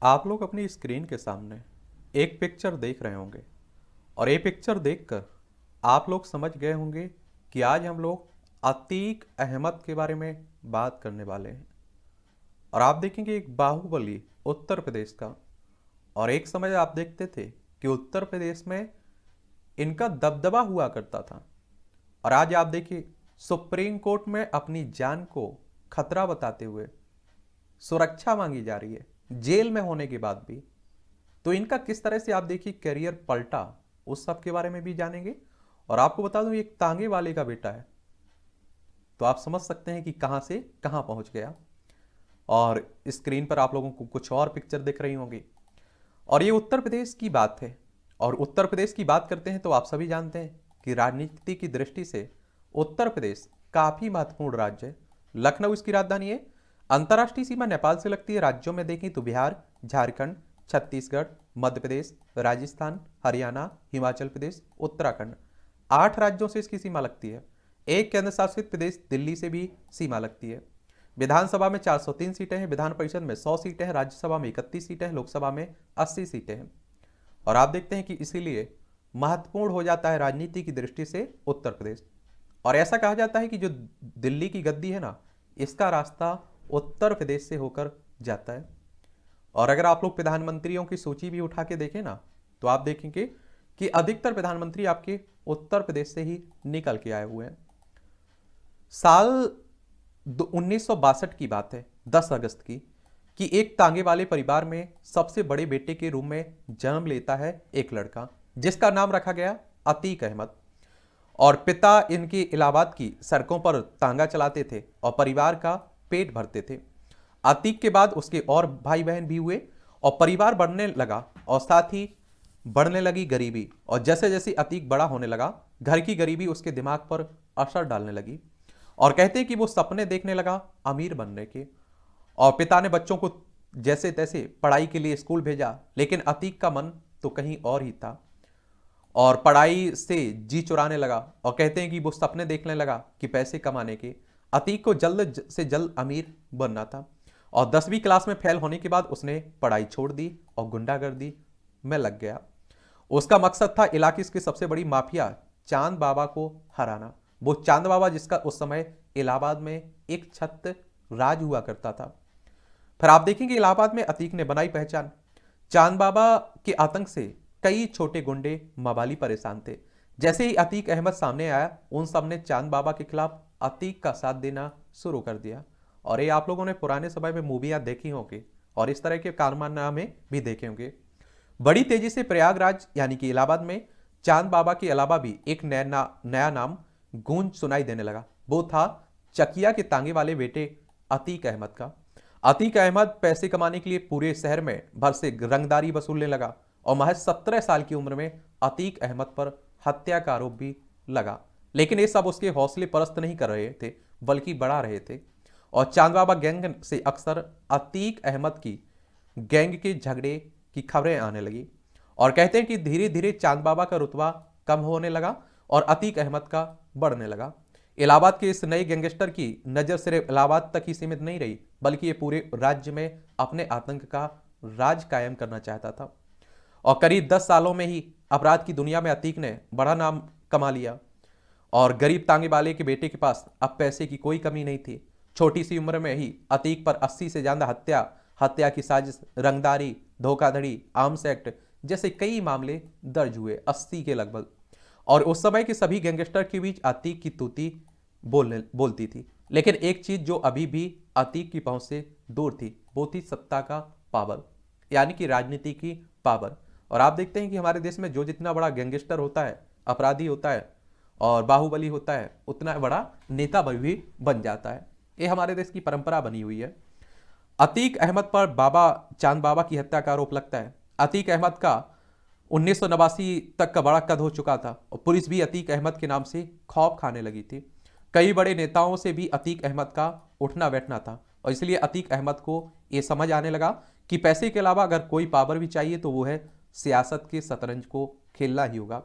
आप लोग अपनी स्क्रीन के सामने एक पिक्चर देख रहे होंगे और ये पिक्चर देखकर आप लोग समझ गए होंगे कि आज हम लोग अतीक अहमद के बारे में बात करने वाले हैं। और आप देखेंगे एक बाहुबली उत्तर प्रदेश का। और एक समय आप देखते थे कि उत्तर प्रदेश में इनका दबदबा हुआ करता था। और आज आप देखिए सुप्रीम कोर्ट में अपनी जान को खतरा बताते हुए सुरक्षा मांगी जा रही है जेल में होने के बाद भी। तो इनका किस तरह से आप देखिए करियर पलटा, उस सब के बारे में भी जानेंगे। और आपको बता दूं एक तांगे वाले का बेटा है, तो आप समझ सकते हैं कि कहां से कहां पहुंच गया। और स्क्रीन पर आप लोगों को कुछ और पिक्चर दिख रही होंगी। और ये उत्तर प्रदेश की बात है। और उत्तर प्रदेश की बात करते हैं तो आप सभी जानते हैं कि राजनीति की दृष्टि से उत्तर प्रदेश काफी महत्वपूर्ण राज्य है। लखनऊ इसकी राजधानी है। अंतर्राष्ट्रीय सीमा नेपाल से लगती है। राज्यों में देखें तो बिहार, झारखंड, छत्तीसगढ़, मध्य प्रदेश, राजस्थान, हरियाणा, हिमाचल प्रदेश, उत्तराखंड, 8 राज्यों से इसकी सीमा लगती है। एक केंद्र शासित प्रदेश दिल्ली से भी सीमा लगती है। विधानसभा में 403 सीटें हैं, विधान परिषद में 100 सीटें हैं, राज्यसभा में 31 सीटें हैं, लोकसभा में 80 सीटें हैं। और आप देखते हैं कि इसीलिए महत्वपूर्ण हो जाता है राजनीति की दृष्टि से उत्तर प्रदेश। और ऐसा कहा जाता है कि जो दिल्ली की गद्दी है ना, इसका रास्ता उत्तर प्रदेश से होकर जाता है। और अगर आप लोग प्रधानमंत्रियों की सूची भी उठा के देखें ना, तो आप देखेंगे कि अधिकतर प्रधानमंत्री आपके उत्तर प्रदेश से ही निकल के आए हुए हैं। साल 1962 की बात है, 10 अगस्त की, कि एक तांगे वाले परिवार में सबसे बड़े बेटे के रूप में जन्म लेता है एक लड़का, जिसका नाम रखा गया अतीक अहमद। और पिता इनके इलाहाबाद की सड़कों पर तांगा चलाते थे और परिवार का पेट भरते थे। अतीक के बाद उसके और भाई बहन भी हुए और परिवार बढ़ने लगा और साथ ही बढ़ने लगी गरीबी। और जैसे जैसे अतीक बड़ा होने लगा, घर की गरीबी उसके दिमाग पर असर डालने लगी। और कहते हैं कि वो सपने देखने लगा अमीर बनने के। और पिता ने बच्चों को जैसे तैसे पढ़ाई के लिए स्कूल भेजा, लेकिन अतीक का मन तो कहीं और ही था और पढ़ाई से जी चुराने लगा। और कहते हैं कि वो सपने देखने लगा कि पैसे कमाने के। अतीक को जल्द से जल्द अमीर बनना था। और 10वीं क्लास में फेल होने के बाद उसने पढ़ाई छोड़ दी और गुंडागर्दी में लग गया। उसका मकसद था इलाके की सबसे बड़ी माफिया चांद बाबा को हराना। वो चांद बाबा जिसका उस समय इलाहाबाद में एक छत्र राज हुआ करता था। फिर आप देखेंगे इलाहाबाद में अतीक ने बनाई पहचान। चांद बाबा के आतंक से कई छोटे गुंडे मवाली परेशान थे। जैसे ही अतीक अहमद सामने आया, उन सब ने चांद बाबा के खिलाफ अतीक का साथ देना शुरू कर दिया। और ये आप लोगों ने पुराने समय में मूवियां देखी होंगी और इस तरह के कारनामे भी देखे होंगे। बड़ी तेजी से प्रयागराज यानी कि इलाहाबाद में चांद बाबा के अलावा भी एक नया नाम गूंज सुनाई देने लगा। वो था चकिया के तांगे वाले बेटे अतीक अहमद का। अतीक अहमद पैसे कमाने के लिए पूरे शहर में भर से रंगदारी वसूलने लगा और महज 17 साल की उम्र में अतीक अहमद पर हत्या का आरोप भी लगा। लेकिन ये सब उसके हौसले परस्त नहीं कर रहे थे, बल्कि बढ़ा रहे थे। और चांद बाबा गैंग से अक्सर अतीक अहमद की गैंग के झगड़े की खबरें आने लगी। और कहते हैं कि धीरे धीरे चांद बाबा का रुतबा कम होने लगा और अतीक अहमद का बढ़ने लगा। इलाहाबाद के इस नए गैंगस्टर की नजर सिर्फ इलाहाबाद तक ही सीमित नहीं रही, बल्कि ये पूरे राज्य में अपने आतंक का राज कायम करना चाहता था। और करीब 10 सालों में ही अपराध की दुनिया में अतीक ने बड़ा नाम कमा लिया। और गरीब तांगे वाले के बेटे के पास अब पैसे की कोई कमी नहीं थी। छोटी सी उम्र में ही अतीक पर 80 से ज्यादा हत्या की साजिश, रंगदारी, धोखाधड़ी, आर्म्स एक्ट जैसे कई मामले दर्ज हुए, 80 के लगभग। और उस समय के सभी गैंगस्टर के बीच अतीक की तूती बोलती थी। लेकिन एक चीज जो अभी भी अतीक की पहुंच से दूर थी, वो थी सत्ता का पावर, यानी कि राजनीति की पावर। और आप देखते हैं कि हमारे देश में जो जितना बड़ा गैंगस्टर होता है, अपराधी होता है और बाहुबली होता है, उतना बड़ा नेता भी बन जाता है। ये हमारे देश की परंपरा बनी हुई है। अतीक अहमद पर चांद बाबा की हत्या का आरोप लगता है। अतीक अहमद का 1989 तक का बड़ा कद हो चुका था और पुलिस भी अतीक अहमद के नाम से खौफ खाने लगी थी। कई बड़े नेताओं से भी अतीक अहमद का उठना बैठना था और इसलिए अतीक अहमद को यह समझ आने लगा कि पैसे के अलावा अगर कोई पावर भी चाहिए तो वो है सियासत के शतरंज को खेलना ही होगा।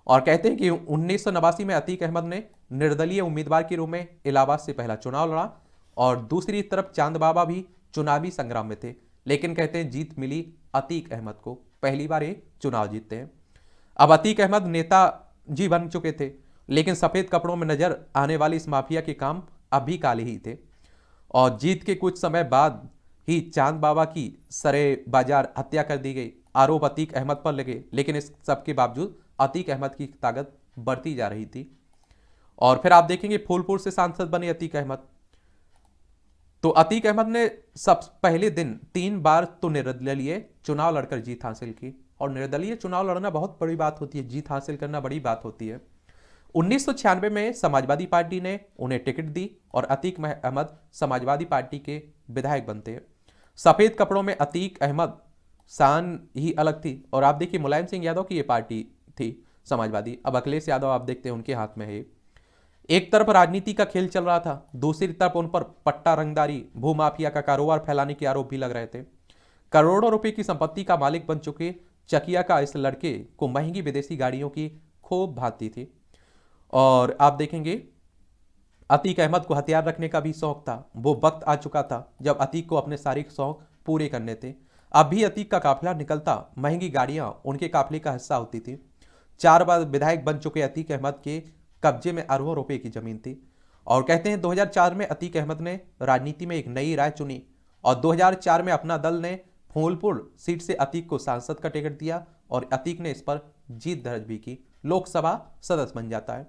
और कहते हैं कि 1989 में अतीक अहमद ने निर्दलीय उम्मीदवार के रूप में इलाहाबाद से पहला चुनाव लड़ा और दूसरी तरफ चांद बाबा भी चुनावी संग्राम में थे। लेकिन कहते हैं जीत मिली अतीक अहमद को, पहली बार ये चुनाव जीतते हैं। अब अतीक अहमद नेता जी बन चुके थे, लेकिन सफेद कपड़ों में नजर आने वाली इस माफिया के काम अभी काले ही थे। और जीत के कुछ समय बाद ही चांद बाबा की सरे बाजार हत्या कर दी गई। आरोप अतीक अहमद पर लगे, लेकिन इस सब के बावजूद अतीक अहमद की ताकत बढ़ती जा रही थी। और फिर आप देखेंगे फूलपुर से सांसद बने अतीक अहमद। तो अतीक अहमद ने सब पहले दिन 3 बार तो निर्दलीय चुनाव लड़कर जीत हासिल की। और निर्दलीय चुनाव लड़ना बहुत बड़ी बात होती है, जीत हासिल करना बड़ी बात होती है। 1996 में समाजवादी पार्टी ने उन्हें टिकट दी और अतीक अहमद समाजवादी पार्टी के विधायक बनते हैं। सफेद कपड़ों में अतीक अहमद शान ही अलग थी। और आप देखिए मुलायम सिंह यादव की ये पार्टी थी समाजवादी, अब अखिलेश यादव आप देखते हैं उनके हाथ में है। एक तरफ राजनीति का खेल चल रहा था, दूसरी तरफ उन पर पट्टा रंगदारी, भूमाफिया का कारोबार फैलाने के आरोप भी लग रहे थे। करोड़ों रुपए की संपत्ति का मालिक बन चुके चकिया का इस लड़के को महंगी विदेशी गाड़ियों की खूब भांति थी। और आप देखेंगे अतीक अहमद को हथियार रखने का भी शौक था। वो वक्त आ चुका था जब अतीक को अपने सारे शौक पूरे करने थे। अब भी अतीक का काफिला निकलता, महंगी गाड़ियां उनके काफिले का हिस्सा होती थी। 4 बार विधायक बन चुके अतीक अहमद के कब्जे में अरबों रुपए की जमीन थी। और कहते हैं 2004 में अतीक अहमद ने राजनीति में एक नई राय चुनी और 2004 में अपना दल ने फूलपुर सीट से अतीक को सांसद का टिकट दिया और अतीक ने इस पर जीत दर्ज भी की, लोकसभा सदस्य बन जाता है।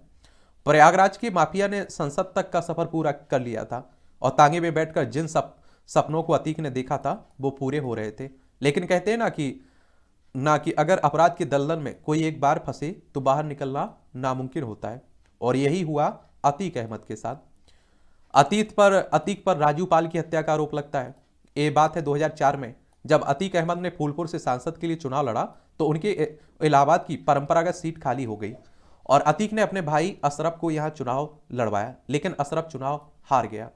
प्रयागराज के माफिया ने संसद तक का सफर पूरा कर लिया था और तांगे में बैठकर जिन सपनों को अतीक ने देखा था वो पूरे हो रहे थे। लेकिन कहते हैं ना कि अगर अपराध के दलदल में कोई एक बार फंसे तो बाहर निकलना नामुमकिन होता है। और यही हुआ अतीक अहमद के साथ। अतीक पर राजू पाल की हत्या का आरोप लगता है। ये बात है 2004 में, जब अतीक अहमद ने फूलपुर से सांसद के लिए चुनाव लड़ा तो उनके इलाहाबाद की परंपरागत सीट खाली हो गई और अतीक ने अपने भाई अशरफ को यहां चुनाव लड़वाया, लेकिन अशरफ चुनाव हार गया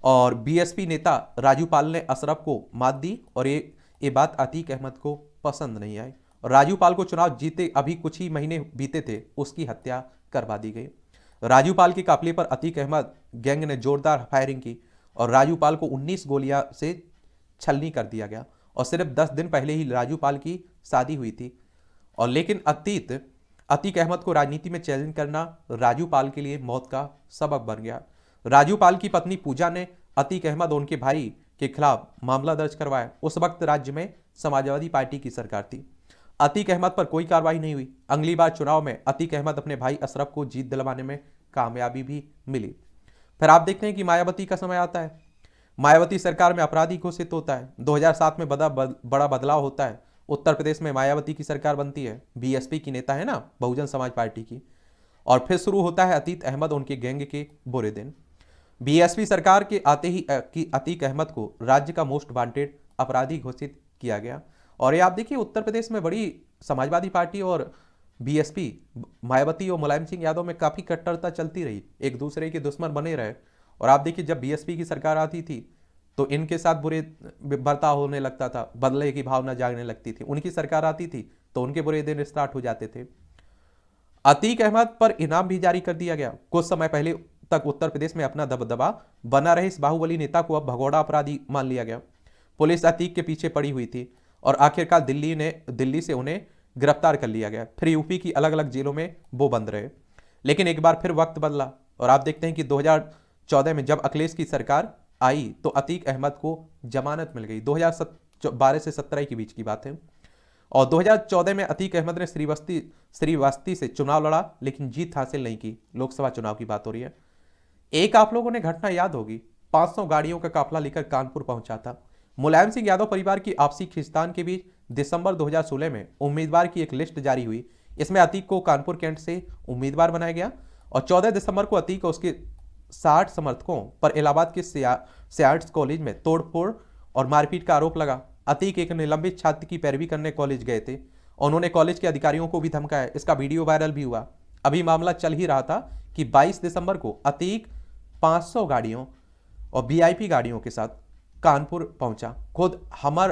और बीएसपी नेता राजू पाल ने अशरफ को मात दी और ये बात अतीक अहमद को पसंद नहीं आई। राजू पाल को चुनाव जीते अभी कुछ ही महीने बीते थे, उसकी हत्या करवा दी गई। राजू पाल के काफिले पर अतीक अहमद गैंग ने जोरदार फायरिंग की और राजू पाल को 19 गोलियां से छलनी कर दिया गया। और सिर्फ 10 दिन पहले ही राजू पाल की शादी हुई थी। और लेकिन अतीक अहमद को राजनीति में चैलेंज करना राजू पाल के लिए मौत का सबब बन गया। राजू पाल की पत्नी पूजा ने अतीक अहमद और उनके भाई के खिलाफ मामला दर्ज करवाया। उस वक्त राज्य में समाजवादी पार्टी की सरकार थी। अतीक अहमद पर कोई कार्रवाई नहीं हुई। अगली बार चुनाव में अतीक अहमद अपने भाई अशरफ को जीत दिलवाने में कामयाबी भी मिली। फिर आप देखते हैं कि मायावती का समय आता है। मायावती सरकार में अपराधी घोषित होता है। 2007 में बड़ा बदलाव होता है। उत्तर प्रदेश में मायावती की सरकार बनती है, बीएसपी की नेता है ना, बहुजन समाज पार्टी की। और फिर शुरू होता है अतीक अहमद उनके गैंग के बुरे दिन। बीएसपी सरकार के आते ही अतीक अहमद को राज्य का मोस्ट वांटेड अपराधी घोषित किया गया। और ये आप देखिए उत्तर प्रदेश में बड़ी समाजवादी पार्टी और बीएसपी, मायावती और मुलायम सिंह यादव में काफी कट्टरता चलती रही, एक दूसरे के दुश्मन बने रहे। और आप देखिए जब बीएसपी की सरकार आती थी तो इनके साथ बुरे बर्ताव होने लगता था, बदले की भावना जागने लगती थी। उनकी सरकार आती थी तो उनके बुरे दिन स्टार्ट हो जाते थे। अतीक अहमद पर इनाम भी जारी कर दिया गया। कुछ समय पहले तक उत्तर प्रदेश में अपना दबदबा बना रहे इस बाहुबली नेता को अब भगोड़ा अपराधी मान लिया गया। पुलिस अतीक के पीछे पड़ी हुई थी और आखिरकार दिल्ली से उन्हें गिरफ्तार कर लिया गया। फिर यूपी की अलग अलग जेलों में वो बंद रहे। लेकिन एक बार फिर वक्त बदला और आप देखते हैं कि 2014 में जब अखिलेश की सरकार आई तो अतीक अहमद को जमानत मिल गई। 2012 से 17 के बीच की बात है। और 2014 में अतीक अहमद ने श्रीवास्ती से चुनाव लड़ा, लेकिन जीत हासिल नहीं की। लोकसभा चुनाव की बात हो रही है। एक आप लोगों ने घटना याद होगी, 500 गाड़ियों का काफिला लेकर कानपुर पहुंचा था। मुलायम सिंह यादव परिवार की आपसी खींचतान के बीच दिसंबर 2016 में उम्मीदवार की एक लिस्ट जारी हुई। इसमें अतीक को कानपुर कैंट से उम्मीदवार बनाया गया और 14 दिसंबर को अतीक और उसके 60 समर्थकों पर इलाहाबाद के सियार्ट्स कॉलेज में तोड़फोड़ और मारपीट का आरोप लगा। अतीक एक निलंबित छात्र की पैरवी करने कॉलेज गए थे। उन्होंने कॉलेज के अधिकारियों को भी धमकाया। इसका वीडियो वायरल भी हुआ। अभी मामला चल ही रहा था कि 22 दिसंबर को अतीक 500 गाड़ियों और वीआईपी गाड़ियों के साथ कानपुर पहुंचा। खुद हमर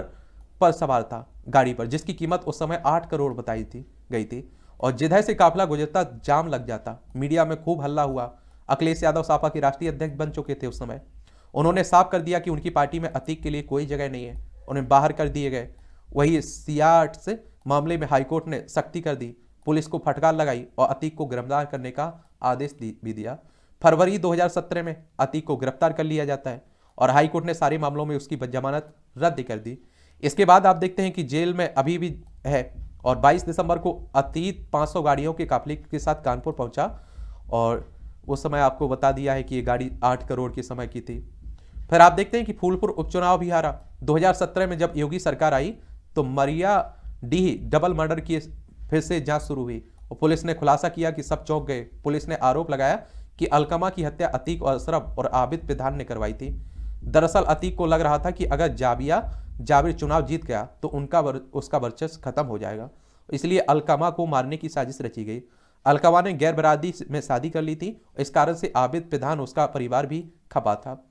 पर सवार था गाड़ी पर, जिसकी कीमत उस समय 8 करोड़ बताई गई थी। और जिधर से काफिला गुजरता जाम लग जाता। मीडिया में खूब हल्ला हुआ। अखिलेश यादव सपा के राष्ट्रीय अध्यक्ष बन चुके थे उस समय। उन्होंने साफ कर दिया कि उनकी पार्टी में अतीक के लिए कोई जगह नहीं है, उन्हें बाहर कर दिए गए। वही सियाट्स मामले में हाईकोर्ट ने सख्ती कर दी, पुलिस को फटकार लगाई और अतीक को गिरफ्तार करने का आदेश भी दिया। फरवरी 2017 में अतीक को गिरफ्तार कर लिया जाता है और हाईकोर्ट ने सारे मामलों में उसकी जमानत रद्द कर दी। इसके बाद आप देखते हैं कि जेल में अभी भी है और 22 दिसंबर को अतीक 500 गाड़ियों के काफिले के साथ कानपुर पहुंचा और उस समय आपको बता दिया है कि ये गाड़ी 8 करोड़ के समय की थी। फिर आप देखते हैं कि फूलपुर उपचुनाव भी हारा। 2017 में जब योगी सरकार आई तो मरिया डीह डबल मर्डर की फिर से जांच शुरू हुई और पुलिस ने खुलासा किया कि सब चौंक गए। पुलिस ने आरोप लगाया कि अलकमा की हत्या अतीक और अशरफ और आबिद प्रधान ने करवाई थी। दरअसल अतीक को लग रहा था कि अगर जाबिर चुनाव जीत गया तो उसका वर्चस्व खत्म हो जाएगा, इसलिए अलकमा को मारने की साजिश रची गई। अलकमा ने गैर बरादरी में शादी कर ली थी, इस कारण से आबिद प्रधान उसका परिवार भी खपा था।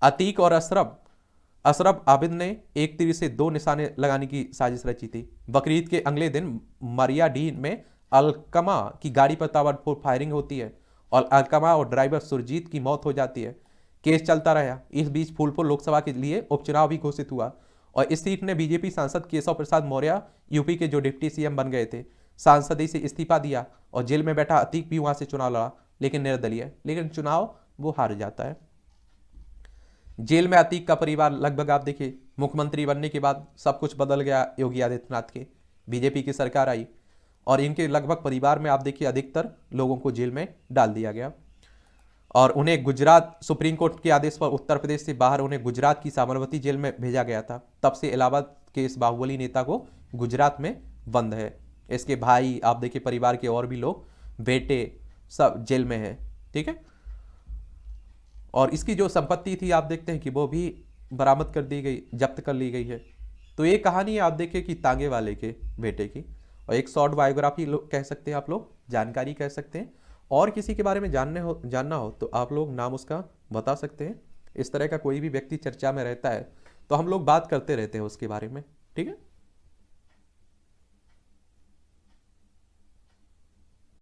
अतीक और अशरफ आबिद ने एक तीर से 2 निशाने लगाने की साजिश रची थी। बकरीद के अगले दिन मरिया डी में अलकमा की गाड़ी पर ताबड़तोड़ फायरिंग होती है और अलकमा और ड्राइवर सुरजीत की मौत हो जाती है। केस चलता रहा। इस बीच फूलपुर लोकसभा के लिए उपचुनाव भी घोषित हुआ और इस सीट ने बीजेपी सांसद केशव प्रसाद मौर्य, यूपी के जो डिप्टी सीएम बन गए थे, सांसदी से इस्तीफा दिया और जेल में बैठा अतीक भी वहां से चुनाव लड़ा, लेकिन निर्दलीय, लेकिन चुनाव वो हार जाता है। जेल में अतीक का परिवार लगभग आप देखिए मुख्यमंत्री बनने के बाद सब कुछ बदल गया। योगी आदित्यनाथ के बीजेपी की सरकार आई और इनके लगभग परिवार में आप देखिए अधिकतर लोगों को जेल में डाल दिया गया और उन्हें गुजरात सुप्रीम कोर्ट के आदेश पर उत्तर प्रदेश से बाहर उन्हें गुजरात की साबरमती जेल में भेजा गया था। तब से इलाहाबाद के इस बाहुबली नेता को गुजरात में बंद है। इसके भाई आप देखिए परिवार के और भी लोग, बेटे सब जेल में है। ठीक है, और इसकी जो संपत्ति थी आप देखते हैं कि वो भी बरामद कर दी गई, जब्त कर ली गई है। तो ये कहानी आप देखिए कि तांगे वाले के बेटे की, और एक शॉर्ट बायोग्राफी कह सकते हैं आप लोग, जानकारी कह सकते हैं। और किसी के बारे में जानना हो तो आप लोग नाम उसका बता सकते हैं। इस तरह का कोई भी व्यक्ति चर्चा में रहता है तो हम लोग बात करते रहते हैं उसके बारे में। ठीक है।